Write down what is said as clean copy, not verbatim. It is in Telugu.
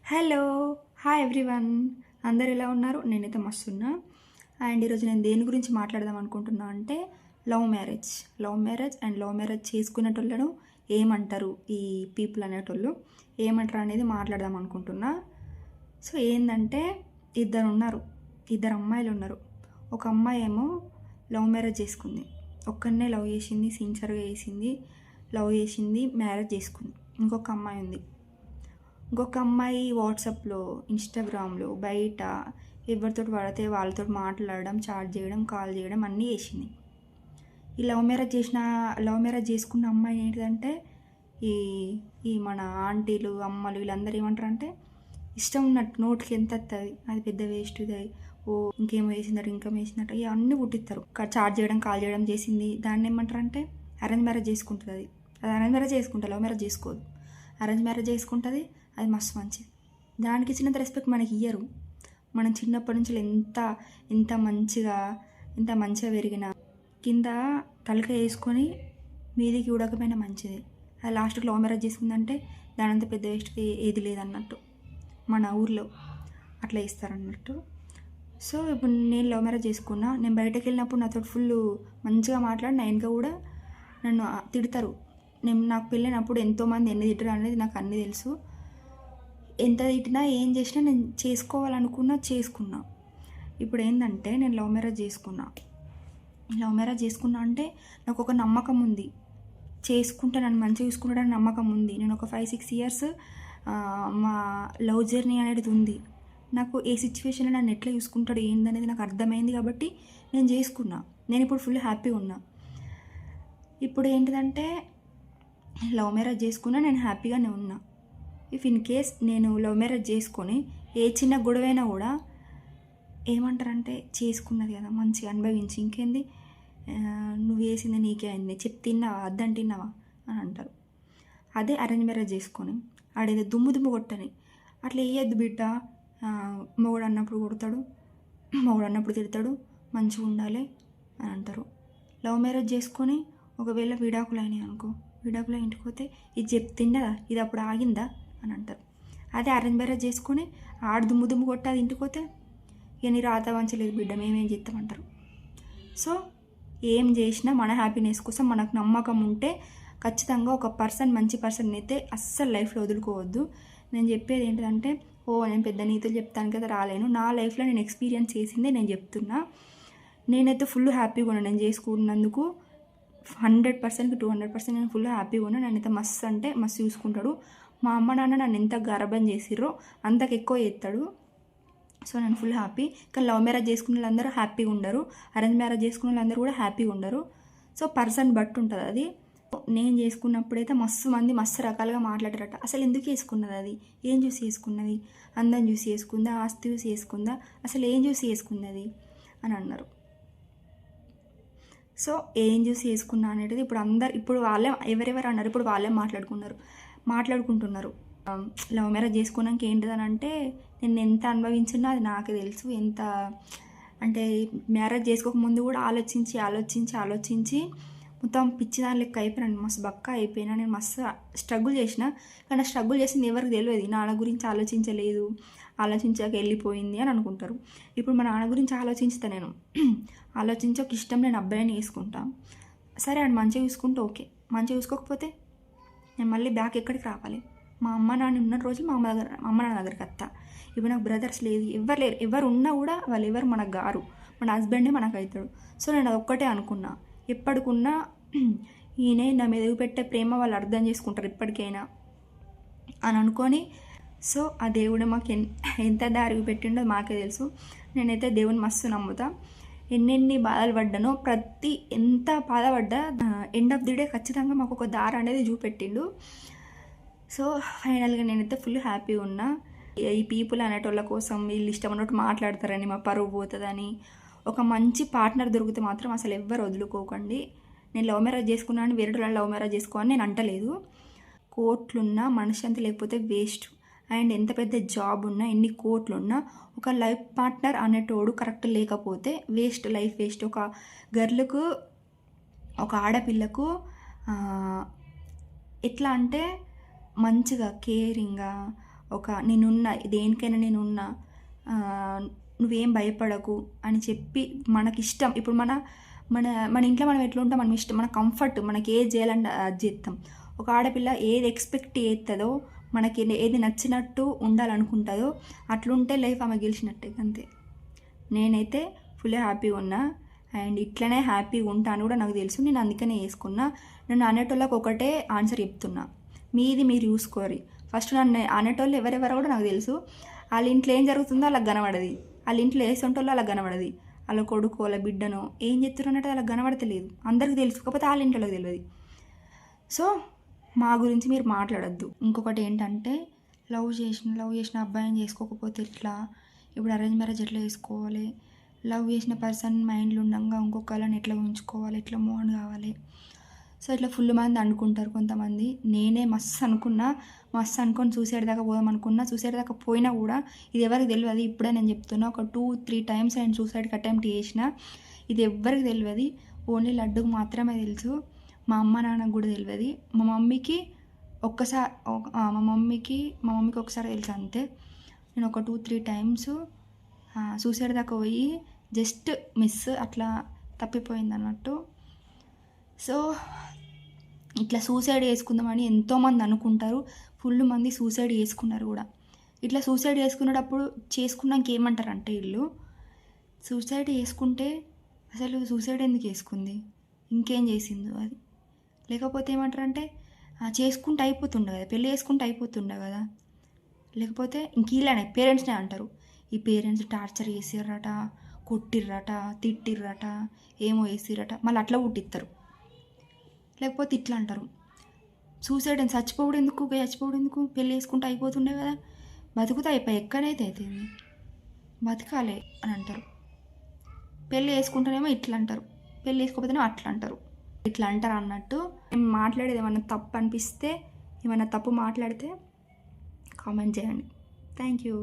Hello, hi everyone. అందరు ఎలా ఉన్నారు? నేనైతే మస్తున్నా. అండ్ ఈరోజు నేను దేని గురించి మాట్లాడదాం అనుకుంటున్నా అంటే love marriage and love marriage చేసుకునేటోళ్ళను ఏమంటారు ఈ పీపుల్ అనేటోళ్ళు ఏమంటారు అనేది మాట్లాడదాం అనుకుంటున్నా. సో ఏంటంటే ఇద్దరు అమ్మాయిలు ఉన్నారు. ఒక అమ్మాయి ఏమో లవ్ మ్యారేజ్ చేసుకుంది, ఒక్కనే లవ్ చేసింది, సిన్సియర్గా లవ్ చేసింది, మ్యారేజ్ చేసుకుంది. ఇంకొక అమ్మాయి వాట్సాప్లో, ఇన్స్టాగ్రామ్లో, బయట ఎవరితో పడితే వాళ్ళతో మాట్లాడడం, చాట్ చేయడం, కాల్ చేయడం అన్నీ చేసింది. ఈ లవ్ మ్యారేజ్ చేసుకున్న అమ్మాయి ఏంటిదంటే ఈ ఈ మన ఆంటీలు, అమ్మలు వీళ్ళందరూ ఏమంటారంటే ఇష్టం ఉన్నట్టు నోటికి ఎంత వస్తుంది, అది పెద్ద వేస్ట్, ఇది ఓ ఇంకేమో వేసిందట ఇవన్నీ పుట్టిస్తారు. చాట్ చేయడం, కాల్ చేయడం చేసింది. దాన్ని ఏమంటారంటే అరేంజ్ మ్యారేజ్ చేసుకుంటుంది. అది అరేంజ్ మ్యారేజ్ చేసుకుంటుంది, లవ్ మ్యారేజ్ చేసుకోదు. అరేంజ్ మ్యారేజ్ చేసుకుంటుంది, అది మస్తు మంచిది. దానికి ఇచ్చినంత రెస్పెక్ట్ మనకి ఇయ్యరు. మనం చిన్నప్పటి నుంచి ఎంత మంచిగా పెరిగిన కింద తలక వేసుకొని మీదికి ఉడకపోయినా మంచిది. అది లాస్ట్కి లవ్ మ్యారేజ్ చేసుకుందంటే దానంత పెద్ద వేస్ట్ ఏది లేదన్నట్టు మన ఊర్లో అట్లా ఇస్తారన్నట్టు. సో ఇప్పుడు నేను లవ్ మ్యారేజ్ చేసుకున్నా, నేను బయటకు వెళ్ళినప్పుడు నాతో ఫుల్ మంచిగా మాట్లాడి నా వెనక కూడా నన్ను తిడతారు. నాకు పెళ్ళినప్పుడు ఎంతోమంది ఎన్ని తిట్టరు అనేది నాకు అన్నీ తెలుసు. ఎంత తిట్టినా ఏం చేసినా నేను చేసుకున్నా. ఇప్పుడు ఏంటంటే నేను లవ్ మ్యారేజ్ చేసుకున్నా అంటే నాకు ఒక నమ్మకం ఉంది, చేసుకుంటే నన్ను మంచిగా చూసుకుంటాడని నమ్మకం ఉంది. నేను ఒక 5-6 ఇయర్స్ మా లవ్ జర్నీ అనేది ఉంది. నాకు ఏ సిచ్యువేషన్లో నన్ను ఎట్లా చూసుకుంటాడు ఏందనేది నాకు అర్థమైంది కాబట్టి నేను చేసుకున్నా. నేను ఇప్పుడు ఫుల్ హ్యాపీగా ఉన్నా. ఇప్పుడు ఏంటిదంటే లవ్ మ్యారేజ్ చేసుకున్నా, నేను హ్యాపీగానే ఉన్నా. ఇఫ్ ఇన్ కేస్ నేను లవ్ మ్యారేజ్ చేసుకొని ఏ చిన్న గొడవైనా కూడా ఏమంటారంటే చేసుకున్నది కదా మంచిగా అనుభవించి ఇంకేంది, నువ్వు వేసింది నీకే అయింది, తిన్నావా అద్దంటిన్నావా అని అంటారు. అదే అరేంజ్ మ్యారేజ్ చేసుకొని ఆడేదో దుమ్ము కొట్టని అట్లా వేయద్దు బిడ్డ. మొగుడు అన్నప్పుడు కొడతాడు, మొగుడు అన్నప్పుడు తిడతాడు, మంచిగా ఉండాలి అని అంటారు. లవ్ మ్యారేజ్ చేసుకొని ఒకవేళ విడాకులు అయినాయి అనుకో, విడాకులు ఇంటికి పోతే ఇది చెప్తిందా, ఇది అప్పుడు ఆగిందా అని అంటారు. అదే అరేంజ్ మ్యారేజ్ చేసుకొని ఆడు దుమ్ము కొట్టి అది ఇంటికి పోతే ఇక నీ రాత వంచలేదు బిడ్డ, మేమేం చేస్తామంటారు. సో ఏం చేసినా మన హ్యాపీనెస్ కోసం మనకు నమ్మకం ఉంటే ఖచ్చితంగా ఒక మంచి పర్సన్ అయితే అస్సలు లైఫ్లో వదులుకోవద్దు. నేను చెప్పేది ఏంటంటే నేను పెద్ద నీతులు చెప్తాను కదా రాలేను. నా లైఫ్లో నేను ఎక్స్పీరియన్స్ చేసిందే నేను చెప్తున్నా. నేనైతే ఫుల్ హ్యాపీగా ఉన్నాను నేను చేసుకున్నందుకు. 100%కి 200% నేను ఫుల్ హ్యాపీగా ఉన్నా. నేనైతే మస్తు అంటే మస్తు చూసుకుంటాడు. మా అమ్మ నాన్న నన్ను ఎంత గర్భం చేసిర్రో అంతకు ఎక్కువ చేస్తాడు. సో నేను ఫుల్ హ్యాపీ. కానీ లవ్ మ్యారేజ్ చేసుకున్న వాళ్ళందరూ హ్యాపీగా ఉండరు, అరేంజ్ మ్యారేజ్ చేసుకున్న వాళ్ళందరూ కూడా హ్యాపీగా ఉండరు. సో పర్సన్ బట్టి ఉంటుంది అది. నేను చేసుకున్నప్పుడైతే మస్తు రకాలుగా మాట్లాడారట. అసలు ఎందుకు చేసుకున్నది, అది ఏం చూసి చేసుకున్నది, అందం చూసి చేసుకుందా, ఆస్తి చూసి చేసుకుందా, అసలు ఏం చూసి చేసుకున్నది అని అన్నారు. సో ఏం చూసి చేసుకున్నా అనేది ఇప్పుడు వాళ్ళే ఎవరెవరు అన్నారు, ఇప్పుడు వాళ్ళే మాట్లాడుకుంటున్నారు. లవ్ మ్యారేజ్ చేసుకున్నాక ఏంటిదని అంటే నేను ఎంత అనుభవించినా అది నాకే తెలుసు. ఎంత అంటే మ్యారేజ్ చేసుకోక ముందు కూడా ఆలోచించి మొత్తం పిచ్చిదాని లెక్క అయిపోయినాను, మస్తు బక్క అయిపోయినా. నేను మస్తు స్ట్రగుల్ చేసిన, కానీ స్ట్రగుల్ చేసింది ఎవరికి తెలియదు. నాన్న గురించి ఆలోచించాక వెళ్ళిపోయింది అని అనుకుంటారు. ఇప్పుడు మా నాన్న గురించి నేను ఆలోచించి ఒక ఇష్టం లేని అబ్బాయిని వేసుకుంటాను. సరే అది మంచిగా చూసుకుంటే ఓకే, మంచిగా చూసుకోకపోతే నేను మళ్ళీ బ్యాక్ ఎక్కడికి రావాలి? మా అమ్మ నాన్న ఉన్న రోజు మా అమ్మ నాన్న దగ్గరికి వస్తా. ఇప్పుడు నాకు బ్రదర్స్ లేదు, ఎవరు లేరు. ఎవరు ఉన్నా కూడా వాళ్ళు ఎవరు మనకు గారు, మన హస్బెండే మనకు అవుతాడు. సో నేను అది ఒక్కటే అనుకున్నా, ఎప్పటికున్నా ఈయనే నా మీద పెట్టే ప్రేమ వాళ్ళు అర్థం చేసుకుంటారు ఇప్పటికైనా అని అనుకొని. సో ఆ దేవుడు మాకు ఎంత దారి పెట్టిండో మాకే తెలుసు. నేనైతే దేవుని మస్తు నమ్ముతా. ఎన్నెన్ని బాధలు పడ్డానో, ఎంత బాధపడ్డా ఎండ్ ఆఫ్ ది డే ఖచ్చితంగా మాకు ఒక దారి అనేది చూపెట్టిండు. సో ఫైనల్గా నేనైతే ఫుల్ హ్యాపీగా ఉన్నా. ఈ పీపుల్ అనేటోళ్ళ కోసం వీళ్ళు ఇష్టం ఉన్నట్టు మాట్లాడతారని, మా పరువు పోతుందని, ఒక మంచి పార్ట్నర్ దొరికితే మాత్రం అసలు ఎవ్వరు వదులుకోకండి. నేను లవ్ మ్యారేజ్ చేసుకున్నాను, వేరే లవ్ మ్యారేజ్ చేసుకోవాలని నేను అంటలేదు. కోట్లున్నా మనశ్శాంతి లేకపోతే వేస్ట్. అండ్ ఎంత పెద్ద జాబ్ ఉన్నా, ఎన్ని కోట్లున్నా ఒక లైఫ్ పార్ట్నర్ అనేటోడు కరెక్ట్ లేకపోతే లైఫ్ వేస్ట్. ఒక గర్ల్కు, ఒక ఆడపిల్లకు ఎట్లా అంటే మంచిగా కేరింగ్గా నేనున్నా, దేనికైనా నేనున్నా, నువ్వేం భయపడకు అని చెప్పి మనకిష్టం. ఇప్పుడు మన మన మన ఇంట్లో మనం ఎట్లా ఉంటాం, మనం ఇష్టం, మన కంఫర్ట్, మనకి ఏది చేయాలంటే అది చేస్తాం. ఒక ఆడపిల్ల ఏది ఎక్స్పెక్ట్ చేస్తుందో, మనకి ఏది నచ్చినట్టు ఉండాలనుకుంటుందో అట్లుంటే లైఫ్ ఆమె గెలిచినట్టే. అంతే. నేనైతే ఫుల్ హ్యాపీగా ఉన్నా అండ్ ఇట్లనే హ్యాపీగా ఉంటాను కూడా నాకు తెలుసు. నేను అందుకనే వేసుకున్నా. నన్ను అనేటోళ్ళకి ఒకటే ఆన్సర్ చెప్తున్నా, మీది మీరు చూసుకోరి. ఫస్ట్ నన్ను అనేటోళ్ళు ఎవరెవరో కూడా నాకు తెలుసు. వాళ్ళ ఇంట్లో ఏం జరుగుతుందో వాళ్ళకి కనబడది, వాళ్ళ ఇంట్లో వేసుంటోళ్ళు వాళ్ళకి కనబడది, వాళ్ళ కొడుకు వాళ్ళ బిడ్డను ఏం చెప్తారు అన్నట్టు వాళ్ళకి కనబడతలేదు. అందరికీ తెలుసు, కాకపోతే వాళ్ళ ఇంట్లోకి తెలియదు. సో మా గురించి మీరు మాట్లాడొద్దు. ఇంకొకటి ఏంటంటే, లవ్ చేసిన అబ్బాయిని చేసుకోకపోతే ఎట్లా, ఇప్పుడు అరేంజ్ మ్యారేజ్ ఎట్లా చేసుకోవాలి, లవ్ చేసిన పర్సన్ మైండ్లో ఉండగా ఇంకొకళ్ళని ఎట్లా ఉంచుకోవాలి, ఎట్లా మూవ్ ఆన్ కావాలి. సో ఇట్లా ఫుల్ మంది అనుకుంటారు కొంతమంది. నేనే మస్తు అనుకొని సూసైడ్ దాకా పోదాం అనుకున్నా. సూసైడ్ దాకా పోయినా కూడా ఇది ఎవరికి తెలియదు. ఇప్పుడే నేను చెప్తున్నా, ఒక 2-3 టైమ్స్ నేను సూసైడ్కి అటెంప్ట్ చేసిన. ఇది ఎవ్వరికి తెలియదు, ఓన్లీ లడ్డుకు మాత్రమే తెలుసు. మా అమ్మ నాన్నకు కూడా తెలియదు. మా మమ్మీకి ఒకసారి తెలుసు అంతే. నేను ఒక 2-3 టైమ్స్ సూసైడ్ దాకా పోయి జస్ట్ మిస్ అట్లా తప్పిపోయింది అన్నట్టు. సో ఇట్లా సూసైడ్ చేసుకుందామని ఎంతోమంది అనుకుంటారు. ఫుల్ మంది సూసైడ్ చేసుకున్నారు కూడా. ఇట్లా సూసైడ్ చేసుకునేటప్పుడు చేసుకున్నాక ఏమంటారంటే, వీళ్ళు సూసైడ్ చేసుకుంటే అసలు సూసైడ్ ఎందుకు చేసుకుంది, ఇంకేం చేసిందో అది. లేకపోతే ఏమంటారంటే, చేసుకుంటే అయిపోతుండే కదా, పెళ్ళి చేసుకుంటే అయిపోతుండే కదా. లేకపోతే ఇంక ఇలానే పేరెంట్స్నే అంటారు, ఈ పేరెంట్స్ టార్చర్ చేసిర్రట, కొట్టిర్రట, తిట్టిర్రట, ఏమో వేసిర్రట, మళ్ళీ అట్లా పుట్టిస్తారు. లేకపోతే ఇట్లా అంటారు, సూసైడ్ అని చచ్చిపోవడం ఎందుకు, పెళ్ళి చేసుకుంటే అయిపోతుండే కదా, బతుకుతా అయిపోయి ఎక్కడైతే అవుతుంది, బతకాలి అని అంటారు. పెళ్ళి చేసుకుంటేనేమో ఇట్లా అంటారు, పెళ్ళి చేసుకోకపోతేనేమో అట్లా అంటారు. ఇట్లా అంటారు అన్నట్టు. మేము మాట్లాడేది ఏమన్నా తప్పు అనిపిస్తే, ఏమన్నా తప్పు మాట్లాడితే కామెంట్ చేయండి. Thank you.